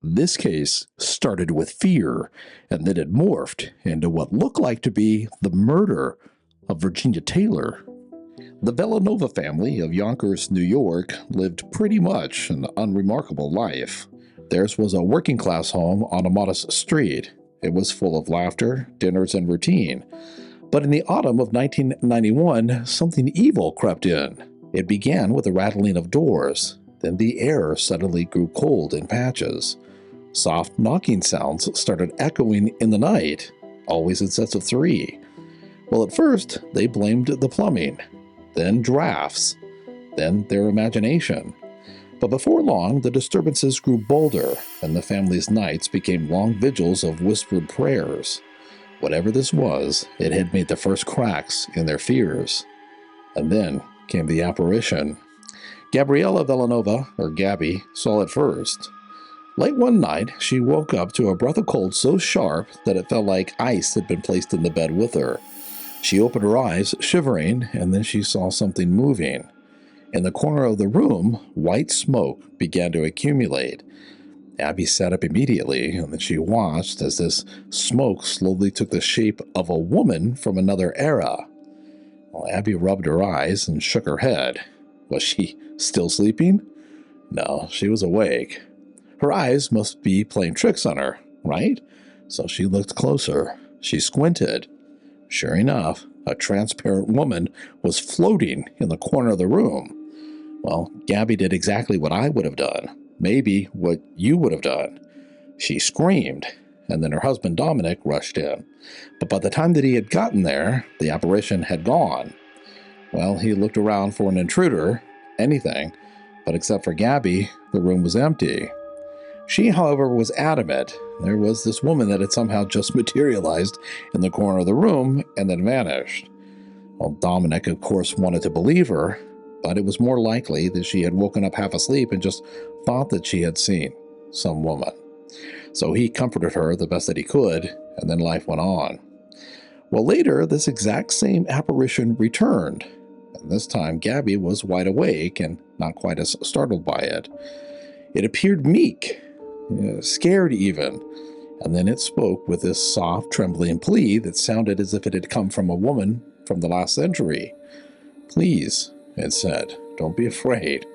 This case started with fear, and then it morphed into what looked like to be the murder of Virginia Taylor. The Villanova family of Yonkers, New York, lived pretty much an unremarkable life. Theirs was a working-class home on a modest street. It was full of laughter, dinners, and routine. But in the autumn of 1991, something evil crept in. It began with the rattling of doors. Then the air suddenly grew cold in patches. Soft knocking sounds started echoing in the night, always in sets of 3. Well, at first, they blamed the plumbing, then drafts, then their imagination. But before long, the disturbances grew bolder, and the family's nights became long vigils of whispered prayers. Whatever this was, it had made the first cracks in their fears. And then came the apparition. Gabriella Villanova, or Gabby, saw it first. Late one night, she woke up to a breath of cold so sharp that it felt like ice had been placed in the bed with her. She opened her eyes, shivering, and then she saw something moving. In the corner of the room, white smoke began to accumulate. Abby sat up immediately, and then she watched as this smoke slowly took the shape of a woman from another era. Well, Abby rubbed her eyes and shook her head. Was she still sleeping? No, she was awake. Her eyes must be playing tricks on her, right? So she looked closer. She squinted. Sure enough, a transparent woman was floating in the corner of the room. Well, Gabby did exactly what I would have done, maybe what you would have done. She screamed, and then her husband Dominic rushed in. But by the time that he had gotten there, the apparition had gone. Well, he looked around for an intruder, anything, but except for Gabby, the room was empty. She, however, was adamant there was this woman that had somehow just materialized in the corner of the room and then vanished. Well, Dominic, of course, wanted to believe her, but it was more likely that she had woken up half asleep and just thought that she had seen some woman. So he comforted her the best that he could, and then life went on. Well, later, this exact same apparition returned, and this time Gabby was wide awake and not quite as startled by it. It appeared meek, scared even, and then it spoke with this soft, trembling plea that sounded as if it had come from a woman from the last century. "Please," it said, "don't be afraid.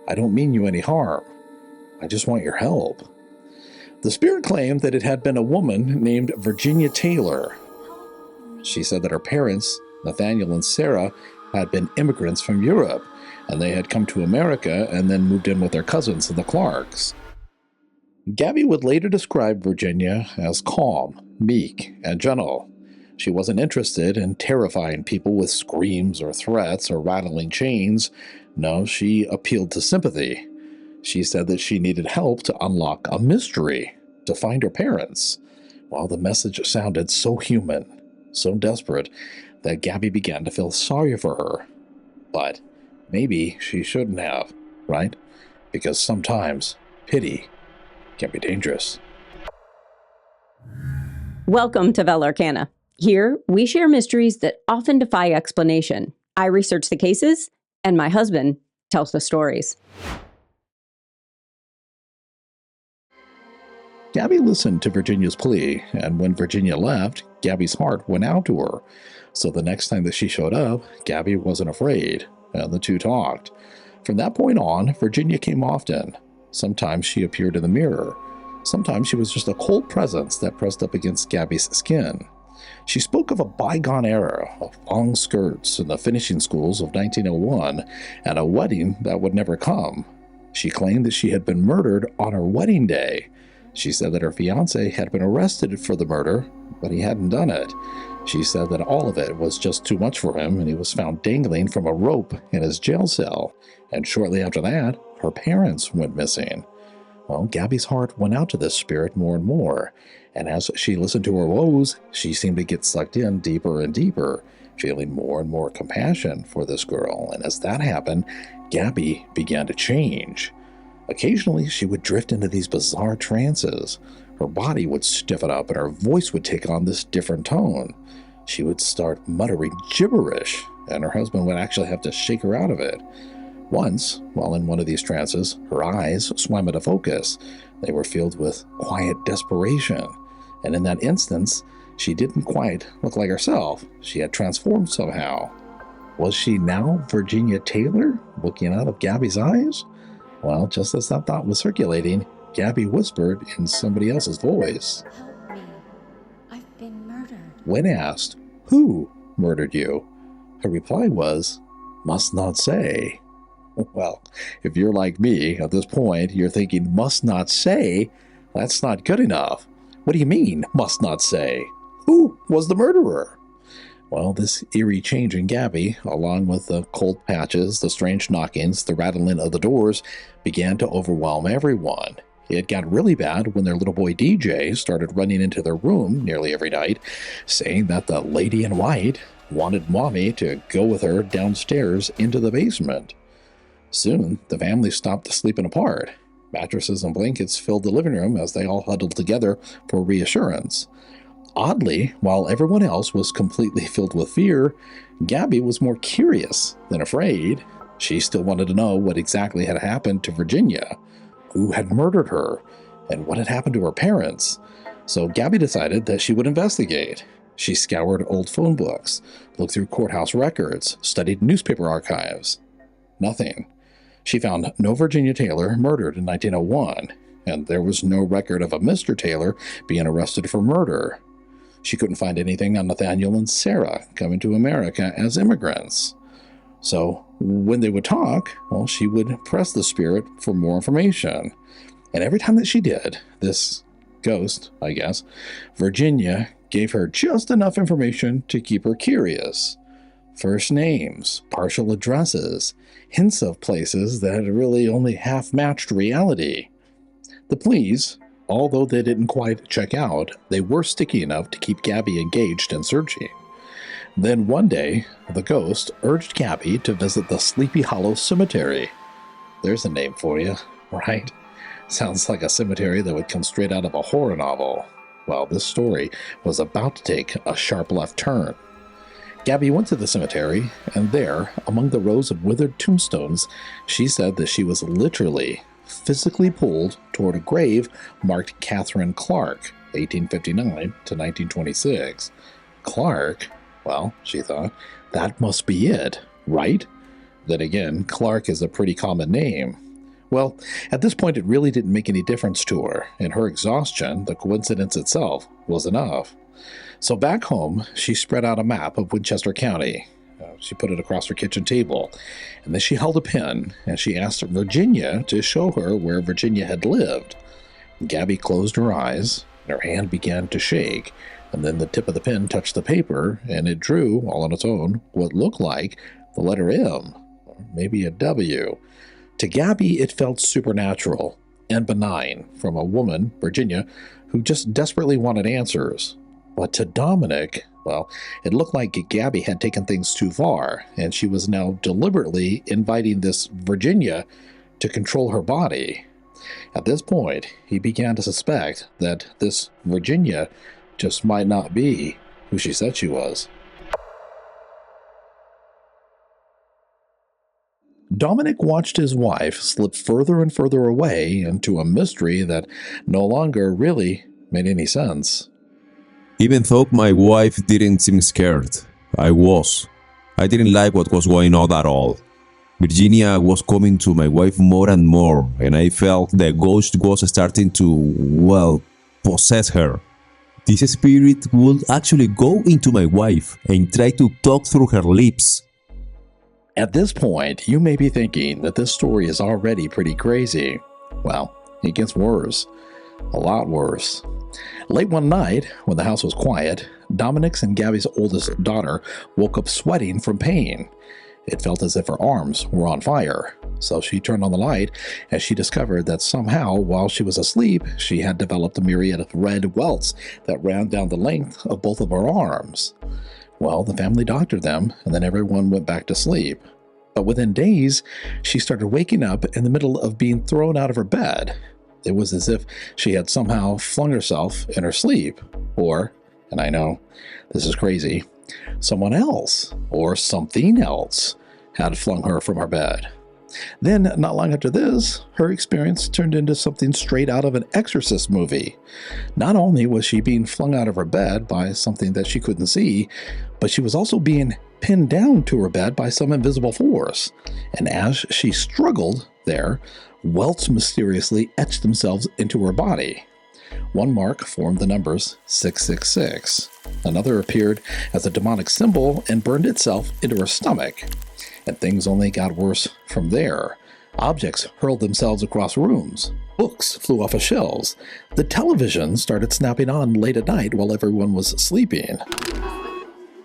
I don't mean you any harm. I just want your help." The spirit claimed that it had been a woman named Virginia Taylor. She said that her parents, Nathaniel and Sarah, had been immigrants from Europe, and they had come to America and then moved in with their cousins, the Clarks. Gabby would later describe Virginia as calm, meek, and gentle. She wasn't interested in terrifying people with screams or threats or rattling chains. No, she appealed to sympathy. She said that she needed help to unlock a mystery, to find her parents. Well, the message sounded so human, so desperate, that Gabby began to feel sorry for her. But maybe she shouldn't have, right? Because sometimes pity can be dangerous. Welcome to Velarcana. Here, we share mysteries that often defy explanation. I research the cases, and my husband tells the stories. Gabby listened to Virginia's plea, and when Virginia left, Gabby's heart went out to her. So the next time that she showed up, Gabby wasn't afraid, and the two talked. From that point on, Virginia came often. Sometimes she appeared in the mirror. Sometimes she was just a cold presence that pressed up against Gabby's skin. She spoke of a bygone era of long skirts and the finishing schools of 1901 and a wedding that would never come. She claimed that she had been murdered on her wedding day. She said that her fiancé had been arrested for the murder, but he hadn't done it. She said that all of it was just too much for him, and he was found dangling from a rope in his jail cell. And shortly after that, her parents went missing. Well, Gabby's heart went out to this spirit more and more, and as she listened to her woes, she seemed to get sucked in deeper and deeper, feeling more and more compassion for this girl. And as that happened, Gabby began to change. Occasionally, she would drift into these bizarre trances. Her body would stiffen up and her voice would take on this different tone. She would start muttering gibberish, and her husband would actually have to shake her out of it. Once, while in one of these trances, her eyes swam out of focus. They were filled with quiet desperation, and in that instance, she didn't quite look like herself. She had transformed somehow. Was she now Virginia Taylor, looking out of Gabby's eyes? Well, just as that thought was circulating, Gabby whispered in somebody else's voice. Help me. I've been murdered. When asked, "Who murdered you?" her reply was, "Must not say." Well, if you're like me, at this point, you're thinking, must not say? That's not good enough. What do you mean, must not say? Who was the murderer? Well, this eerie change in Gabby, along with the cold patches, the strange knockings, the rattling of the doors, began to overwhelm everyone. It got really bad when their little boy DJ started running into their room nearly every night, saying that the lady in white wanted Mommy to go with her downstairs into the basement. Soon, the family stopped sleeping apart. Mattresses and blankets filled the living room as they all huddled together for reassurance. Oddly, while everyone else was completely filled with fear, Gabby was more curious than afraid. She still wanted to know what exactly had happened to Virginia, who had murdered her, and what had happened to her parents. So Gabby decided that she would investigate. She scoured old phone books, looked through courthouse records, studied newspaper archives. Nothing. She found no Virginia Taylor murdered in 1901, and there was no record of a Mr. Taylor being arrested for murder. She couldn't find anything on Nathaniel and Sarah coming to America as immigrants. So when they would talk, well, she would press the spirit for more information. And every time that she did, this ghost, I guess, Virginia gave her just enough information to keep her curious. First names, partial addresses, hints of places that really only half-matched reality. The pleas, although they didn't quite check out, they were sticky enough to keep Gabby engaged and searching. Then one day, the ghost urged Gabby to visit the Sleepy Hollow Cemetery. There's a name for you, right? Sounds like a cemetery that would come straight out of a horror novel. Well, this story was about to take a sharp left turn. Gabby went to the cemetery, and there, among the rows of withered tombstones, she said that she was literally, physically pulled toward a grave marked Catherine Clark, 1859 to 1926. Clark? Well, she thought, that must be it, right? Then again, Clark is a pretty common name. Well, at this point it really didn't make any difference to her. In her exhaustion, the coincidence itself was enough. So back home, she spread out a map of Winchester County. She put it across her kitchen table, and then she held a pen, and she asked Virginia to show her where Virginia had lived. Gabby closed her eyes, and her hand began to shake, and then the tip of the pen touched the paper, and it drew, all on its own, what looked like the letter M, or maybe a W. To Gabby, it felt supernatural and benign from a woman, Virginia, who just desperately wanted answers. But to Dominic, well, it looked like Gabby had taken things too far, and she was now deliberately inviting this Virginia to control her body. At this point, he began to suspect that this Virginia just might not be who she said she was. Dominic watched his wife slip further and further away into a mystery that no longer really made any sense. Even though my wife didn't seem scared, I was. I didn't like what was going on at all. Virginia was coming to my wife more and more, and I felt the ghost was starting to, possess her. This spirit would actually go into my wife and try to talk through her lips. At this point, you may be thinking that this story is already pretty crazy. Well, it gets worse. A lot worse. Late one night, when the house was quiet, Dominic's and Gabby's oldest daughter woke up sweating from pain. It felt as if her arms were on fire, so she turned on the light and she discovered that somehow, while she was asleep, she had developed a myriad of red welts that ran down the length of both of her arms. Well, the family doctored them, and then everyone went back to sleep. But within days, she started waking up in the middle of being thrown out of her bed. It was as if she had somehow flung herself in her sleep, or, and I know, this is crazy, someone else, or something else, had flung her from her bed. Then, not long after this, her experience turned into something straight out of an Exorcist movie. Not only was she being flung out of her bed by something that she couldn't see, but she was also being pinned down to her bed by some invisible force. And as she struggled there, welts mysteriously etched themselves into her body. One mark formed the numbers 666. Another appeared as a demonic symbol and burned itself into her stomach. And things only got worse from there. Objects hurled themselves across rooms. Books flew off of shelves. The television started snapping on late at night while everyone was sleeping.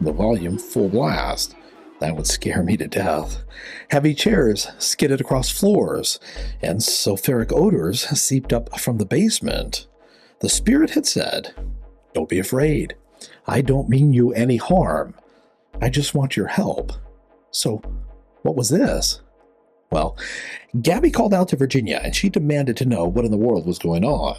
The volume full blast. That would scare me to death. Heavy chairs skidded across floors, and sulfuric odors seeped up from the basement. The spirit had said, "Don't be afraid. I don't mean you any harm. I just want your help." So, what was this? Well, Gabby called out to Virginia, and she demanded to know what in the world was going on.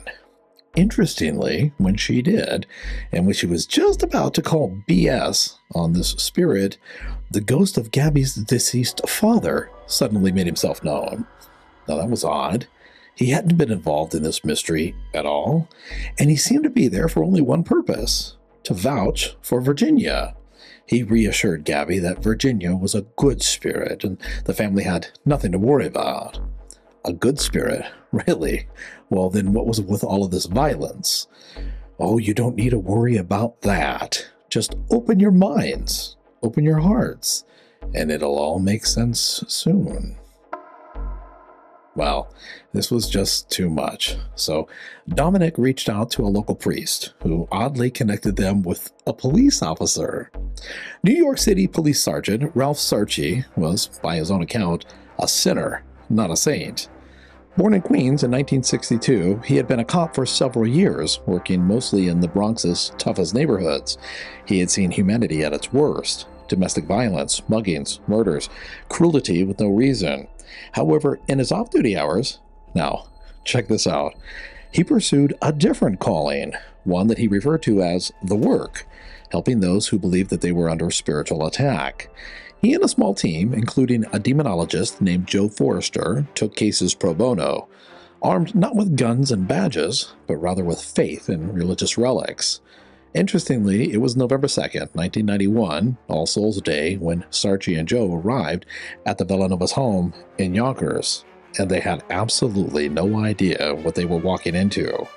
Interestingly, when she did, and when she was just about to call BS on this spirit, the ghost of Gabby's deceased father suddenly made himself known. Now that was odd. He hadn't been involved in this mystery at all, and he seemed to be there for only one purpose: to vouch for Virginia. He reassured Gabby that Virginia was a good spirit and the family had nothing to worry about. A good spirit? Really? Well, then what was with all of this violence? Oh, you don't need to worry about that. Just open your minds, open your hearts, and it'll all make sense soon. Well, this was just too much. So Dominic reached out to a local priest who oddly connected them with a police officer. New York City Police Sergeant Ralph Sarchie was, by his own account, a sinner, not a saint. Born in Queens in 1962, he had been a cop for several years, working mostly in the Bronx's toughest neighborhoods. He had seen humanity at its worst: domestic violence, muggings, murders, cruelty with no reason. However, in his off-duty hours, now, check this out, he pursued a different calling, one that he referred to as the work, helping those who believed that they were under spiritual attack. He and a small team, including a demonologist named Joe Forrester, took cases pro bono, armed not with guns and badges, but rather with faith and religious relics. Interestingly, it was November 2nd, 1991, All Souls Day, when Sarchie and Joe arrived at the Villanova's home in Yonkers, and they had absolutely no idea what they were walking into.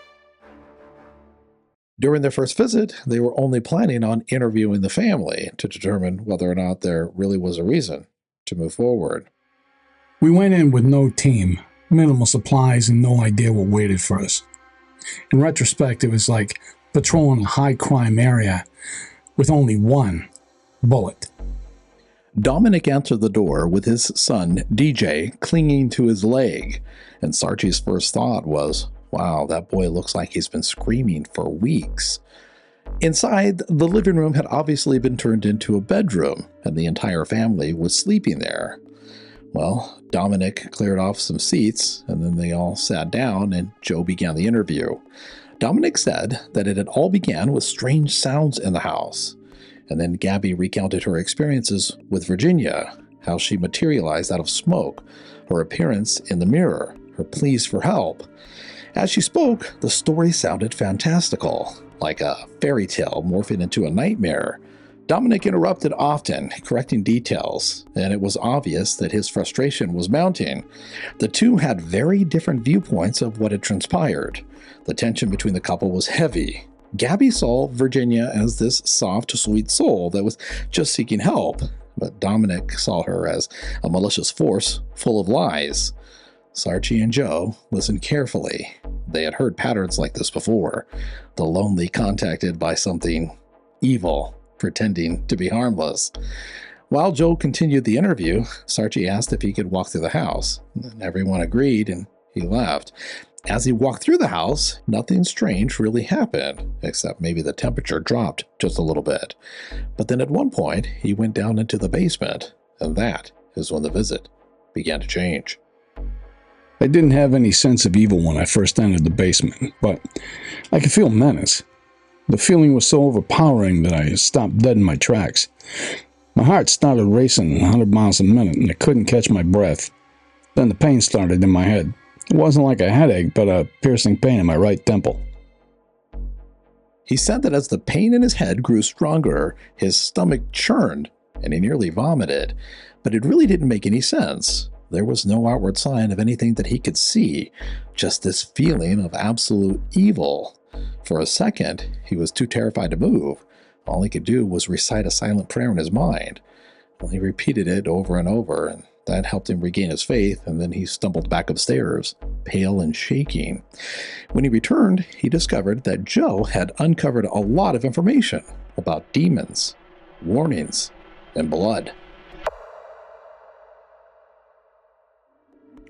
During their first visit, they were only planning on interviewing the family to determine whether or not there really was a reason to move forward. We went in with no team, minimal supplies, and no idea what waited for us. In retrospect, it was like patrolling a high-crime area with only one bullet. Dominic answered the door with his son, DJ, clinging to his leg, and Sarchie's first thought was, wow, that boy looks like he's been screaming for weeks. Inside, the living room had obviously been turned into a bedroom, and the entire family was sleeping there. Well, Dominic cleared off some seats, and then they all sat down, and Joe began the interview. Dominic said that it had all began with strange sounds in the house, and then Gabby recounted her experiences with Virginia, how she materialized out of smoke, her appearance in the mirror, her pleas for help. As she spoke, the story sounded fantastical, like a fairy tale morphing into a nightmare. Dominic interrupted often, correcting details, and it was obvious that his frustration was mounting. The two had very different viewpoints of what had transpired. The tension between the couple was heavy. Gabby saw Virginia as this soft, sweet soul that was just seeking help, but Dominic saw her as a malicious force full of lies. Sarchie and Joe listened carefully. They had heard patterns like this before. The lonely contacted by something evil, pretending to be harmless. While Joe continued the interview, Sarchie asked if he could walk through the house. Everyone agreed, and he left. As he walked through the house, nothing strange really happened, except maybe the temperature dropped just a little bit. But then at one point, he went down into the basement, and that is when the visit began to change. I didn't have any sense of evil when I first entered the basement, but I could feel menace. The feeling was so overpowering that I stopped dead in my tracks. My heart started racing 100 miles a minute, and I couldn't catch my breath. Then the pain started in my head. It wasn't like a headache, but a piercing pain in my right temple. He said that as the pain in his head grew stronger, his stomach churned and he nearly vomited, but it really didn't make any sense. There was no outward sign of anything that he could see, just this feeling of absolute evil. For a second, he was too terrified to move. All he could do was recite a silent prayer in his mind. Well, he repeated it over and over, and that helped him regain his faith, and then he stumbled back upstairs, pale and shaking. When he returned, he discovered that Joe had uncovered a lot of information about demons, warnings, and blood.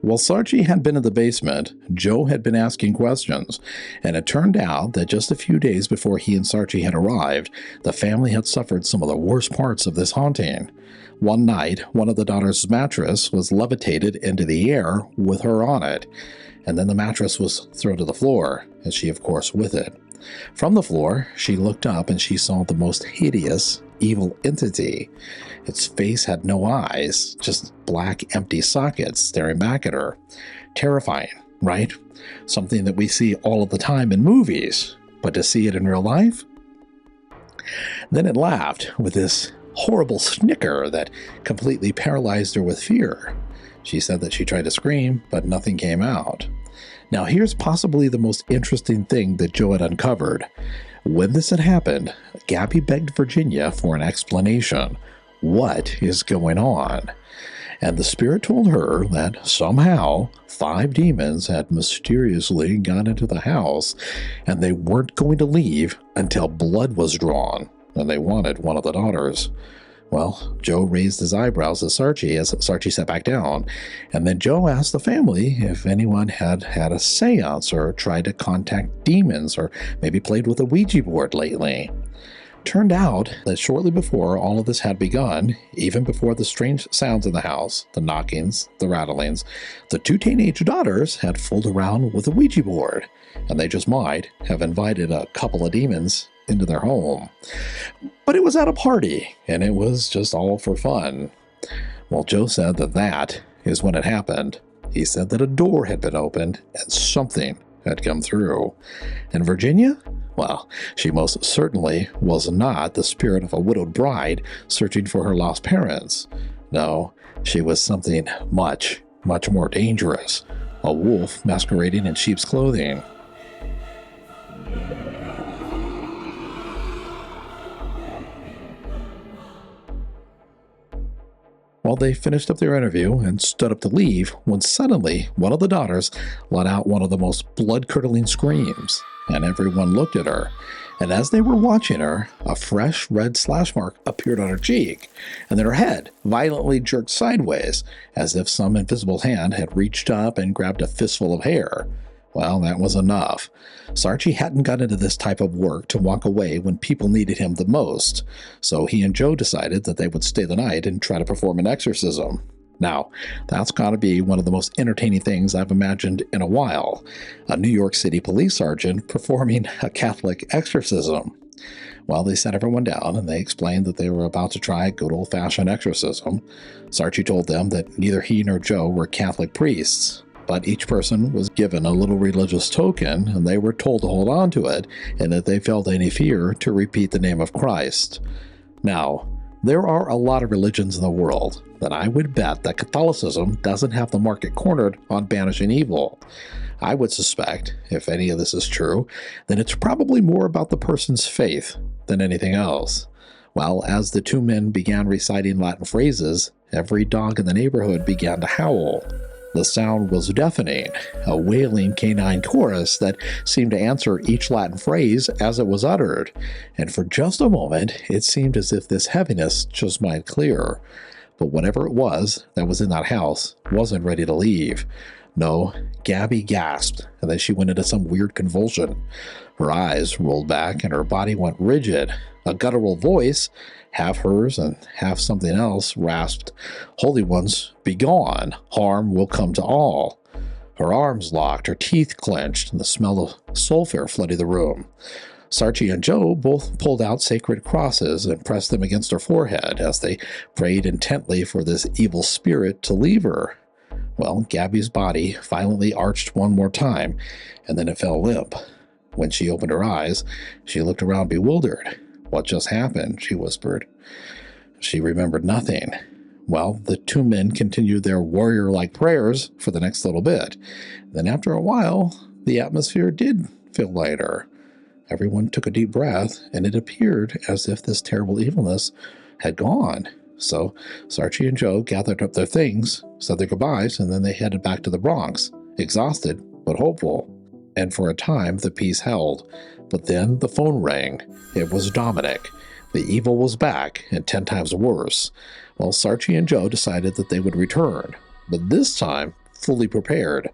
While Sarchie had been in the basement, Joe had been asking questions, and it turned out that just a few days before he and Sarchie had arrived, the family had suffered some of the worst parts of this haunting. One night, one of the daughters' mattress was levitated into the air with her on it, and then the mattress was thrown to the floor, and she, of course, with it. From the floor, she looked up and she saw the most hideous, evil entity. Its face had no eyes, just black, empty sockets staring back at her. Terrifying, right? Something that we see all of the time in movies, but to see it in real life? Then it laughed with this horrible snicker that completely paralyzed her with fear. She said that she tried to scream, but nothing came out. Now here's possibly the most interesting thing that Joe had uncovered. When this had happened, Gabby begged Virginia for an explanation. What is going on? And the spirit told her that somehow 5 demons had mysteriously gone into the house, and they weren't going to leave until blood was drawn, and they wanted one of the daughters. Well, Joe raised his eyebrows at Sarchie as Sarchie sat back down, and then Joe asked the family if anyone had had a seance or tried to contact demons or maybe played with a Ouija board lately. Turned out that shortly before all of this had begun, even before the strange sounds in the house, the knockings, the rattlings, the 2 teenage daughters had fooled around with a Ouija board, and they just might have invited a couple of demons into their home. But it was at a party, and it was just all for fun. Well, Joe said that is when it happened. He said that a door had been opened and something had come through. And Virginia? Well, she most certainly was not the spirit of a widowed bride searching for her lost parents. No, she was something much, much more dangerous. A wolf masquerading in sheep's clothing. Well, they finished up their interview and stood up to leave when suddenly one of the daughters let out one of the most blood-curdling screams, and everyone looked at her. And as they were watching her, a fresh red slash mark appeared on her cheek, and then her head violently jerked sideways, as if some invisible hand had reached up and grabbed a fistful of hair. Well, that was enough. Sarchie hadn't got into this type of work to walk away when people needed him the most, so he and Joe decided that they would stay the night and try to perform an exorcism. Now, that's got to be one of the most entertaining things I've imagined in a while. A New York City police sergeant performing a Catholic exorcism. Well, they sat everyone down and they explained that they were about to try a good old-fashioned exorcism. Sarchie told them that neither he nor Joe were Catholic priests, but each person was given a little religious token, and they were told to hold on to it, and if they felt any fear, to repeat the name of Christ. Now, there are a lot of religions in the world, and I would bet that Catholicism doesn't have the market cornered on banishing evil. I would suspect, if any of this is true, then it's probably more about the person's faith than anything else. Well, as the 2 men began reciting Latin phrases, every dog in the neighborhood began to howl. The sound was deafening, a wailing canine chorus that seemed to answer each Latin phrase as it was uttered, and for just a moment it seemed as if this heaviness just might clear. But whatever it was that was in that house wasn't ready to leave. No, Gabby gasped, and then she went into some weird convulsion. Her eyes rolled back and her body went rigid. A guttural voice, half hers and half something else, rasped, "Holy ones, be gone. Harm will come to all." Her arms locked, her teeth clenched, and the smell of sulfur flooded the room. Sarchie and Joe both pulled out sacred crosses and pressed them against her forehead as they prayed intently for this evil spirit to leave her. Well, Gabby's body violently arched one more time, and then it fell limp. When she opened her eyes, she looked around bewildered. "What just happened?" she whispered. She remembered nothing. Well, the two men continued their warrior-like prayers for the next little bit. Then after a while, the atmosphere did feel lighter. Everyone took a deep breath, and it appeared as if this terrible evilness had gone. So Sarchie and Joe gathered up their things, said their goodbyes, and then they headed back to the Bronx, exhausted but hopeful. And for a time, the peace held. But then the phone rang. It was Dominic. The evil was back, and 10 times worse. Well, Sarchie and Joe decided that they would return, but this time fully prepared.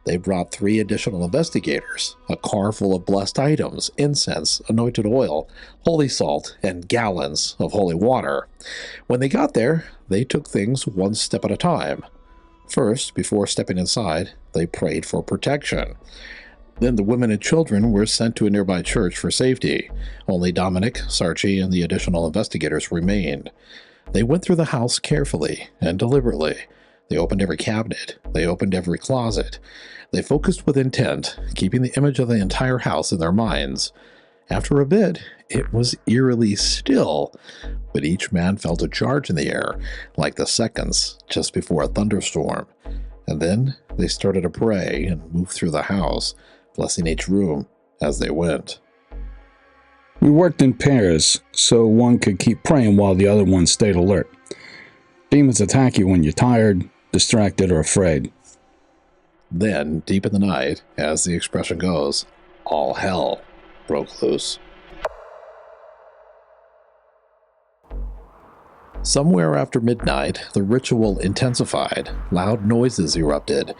They brought 3 additional investigators, a car full of blessed items, incense, anointed oil, holy salt, and gallons of holy water. When they got there, they took things one step at a time. First, before stepping inside, they prayed for protection. Then the women and children were sent to a nearby church for safety. Only Dominic, Sarchie, and the additional investigators remained. They went through the house carefully and deliberately. They opened every cabinet. They opened every closet. They focused with intent, keeping the image of the entire house in their minds. After a bit, it was eerily still, but each man felt a charge in the air, like the seconds just before a thunderstorm. And then they started to pray and move through the house, blessing each room as they went. We worked in pairs, so one could keep praying while the other one stayed alert. Demons attack you when you're tired, distracted, or afraid. Then, deep in the night, as the expression goes, all hell broke loose. Somewhere after midnight, the ritual intensified. Loud noises erupted,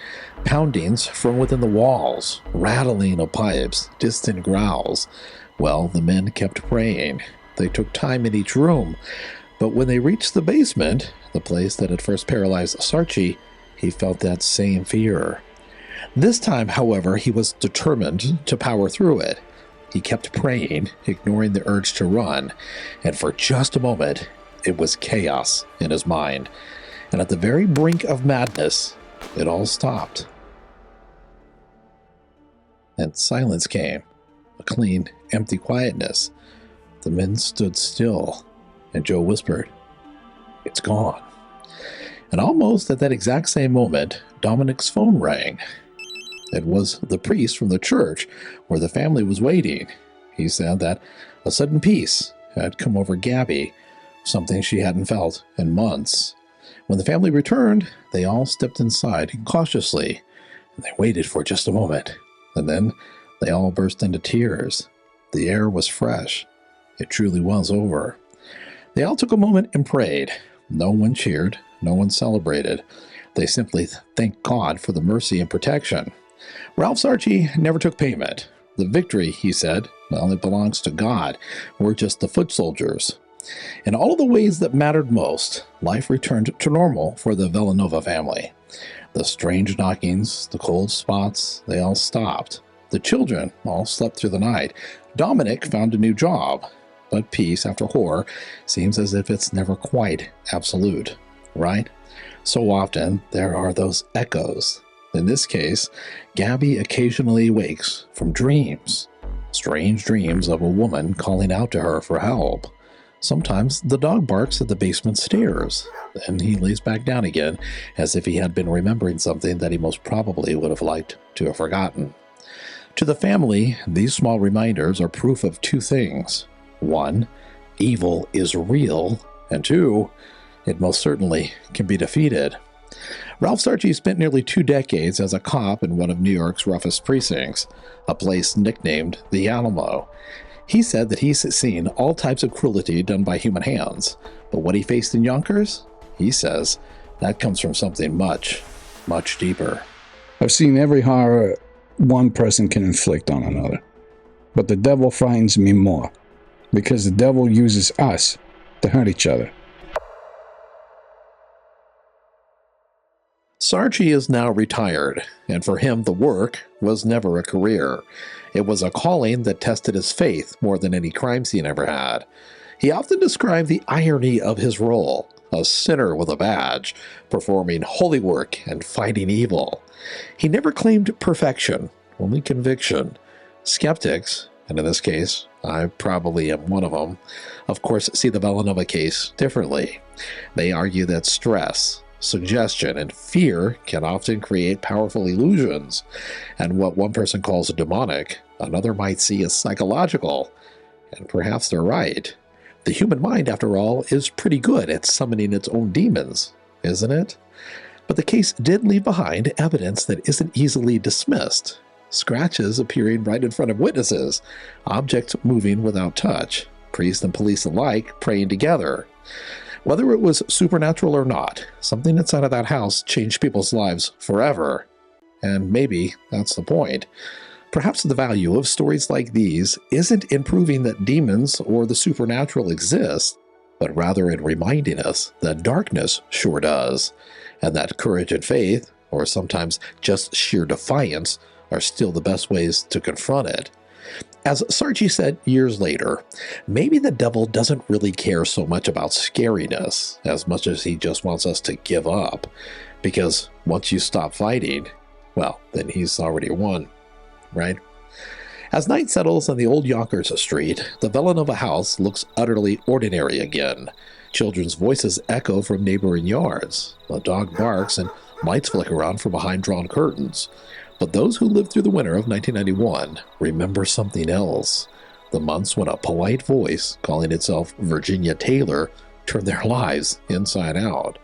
poundings from within the walls, rattling of pipes, distant growls. Well, the men kept praying. They took time in each room, but when they reached the basement, the place that had first paralyzed Sarchie, he felt that same fear. This time, however, he was determined to power through it. He kept praying, ignoring the urge to run, and for just a moment, it was chaos in his mind. And at the very brink of madness, it all stopped. And silence came, a clean, empty quietness. The men stood still, and Joe whispered, "It's gone." And almost at that exact same moment, Dominic's phone rang. It was the priest from the church where the family was waiting. He said that a sudden peace had come over Gabby, something she hadn't felt in months. When the family returned, they all stepped inside cautiously, and they waited for just a moment. And then they all burst into tears. The air was fresh. It truly was over. They all took a moment and prayed. No one cheered. No one celebrated. They simply thanked God for the mercy and protection. Ralph Sarchie never took payment. The victory, he said, well, it belongs to God. We're just the foot soldiers. In all of the ways that mattered most, life returned to normal for the Villanova family. The strange knockings, the cold spots, they all stopped. The children all slept through the night. Dominic found a new job. But peace after horror seems as if it's never quite absolute, right? So often there are those echoes. In this case, Gabby occasionally wakes from dreams. Strange dreams of a woman calling out to her for help. Sometimes the dog barks at the basement stairs. Then he lays back down again, as if he had been remembering something that he most probably would have liked to have forgotten. To the family, these small reminders are proof of 2 things. 1, evil is real, and 2, it most certainly can be defeated. Ralph Sarchie spent nearly 2 decades as a cop in one of New York's roughest precincts, a place nicknamed the Alamo. He said that he's seen all types of cruelty done by human hands, but what he faced in Yonkers, he says, that comes from something much, much deeper. I've seen every horror one person can inflict on another, but the devil frightens me more, because the devil uses us to hurt each other. Sarchie is now retired, and for him the work was never a career. It was a calling that tested his faith more than any crime scene ever had. He often described the irony of his role. a sinner with a badge, performing holy work and fighting evil. He never claimed perfection, only conviction. Skeptics, and in this case, I probably am one of them, of course see the Villanova case differently. They argue that stress, suggestion, and fear can often create powerful illusions, and what one person calls demonic, another might see as psychological. And perhaps they're right. The human mind, after all, is pretty good at summoning its own demons, isn't it? But the case did leave behind evidence that isn't easily dismissed. Scratches appearing right in front of witnesses, objects moving without touch, priests and police alike praying together. Whether it was supernatural or not, something inside of that house changed people's lives forever. And maybe that's the point. Perhaps the value of stories like these isn't in proving that demons or the supernatural exist, but rather in reminding us that darkness sure does, and that courage and faith, or sometimes just sheer defiance, are still the best ways to confront it. As Sarchie said years later, maybe the devil doesn't really care so much about scariness as much as he just wants us to give up, because once you stop fighting, well, then he's already won, right? As night settles on the old Yonkers street, the Villanova house looks utterly ordinary again. Children's voices echo from neighboring yards. A dog barks and lights flicker on from behind drawn curtains. But those who lived through the winter of 1991 remember something else. The months when a polite voice, calling itself Virginia Taylor, turned their lives inside out.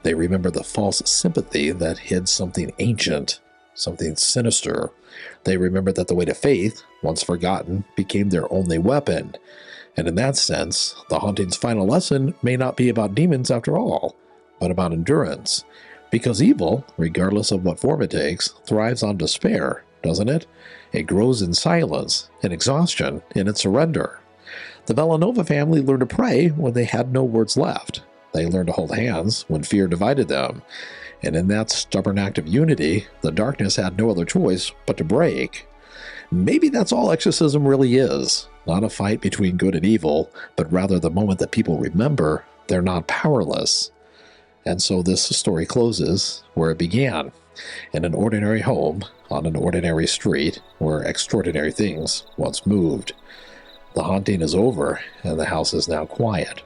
They remember the false sympathy that hid something ancient, something sinister. They remember that the way to faith, once forgotten, became their only weapon. And in that sense, the Hauntings' final lesson may not be about demons after all, but about endurance. Because evil, regardless of what form it takes, thrives on despair, doesn't it? It grows in silence, in exhaustion, in its surrender. The Villanova family learned to pray when they had no words left. They learned to hold hands when fear divided them. And in that stubborn act of unity, the darkness had no other choice but to break. Maybe that's all exorcism really is. Not a fight between good and evil, but rather the moment that people remember they're not powerless. And so this story closes where it began, in an ordinary home on an ordinary street where extraordinary things once moved. The haunting is over, and the house is now quiet.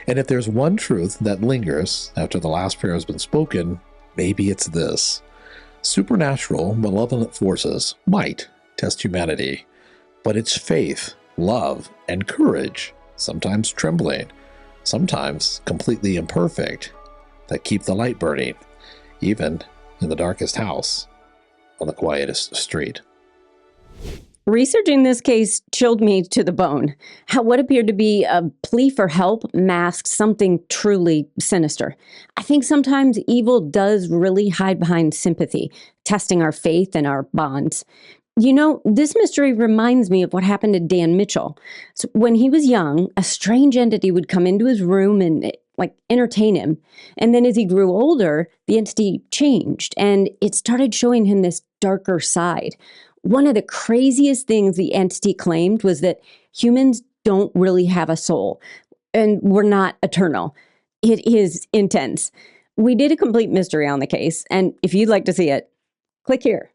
And if there's one truth that lingers after the last prayer has been spoken, maybe it's this. Supernatural, malevolent forces might test humanity, but it's faith, love, and courage, sometimes trembling, sometimes completely imperfect, that keep the light burning, even in the darkest house on the quietest street. Researching this case chilled me to the bone. How what appeared to be a plea for help masked something truly sinister. I think sometimes evil does really hide behind sympathy, testing our faith and our bonds. You know, this mystery reminds me of what happened to Dan Mitchell. So when he was young, a strange entity would come into his room and entertain him. And then as he grew older, the entity changed and it started showing him this darker side. One of the craziest things the entity claimed was that humans don't really have a soul and we're not eternal. It is intense. We did a complete mystery on the case, and if you'd like to see it, click here.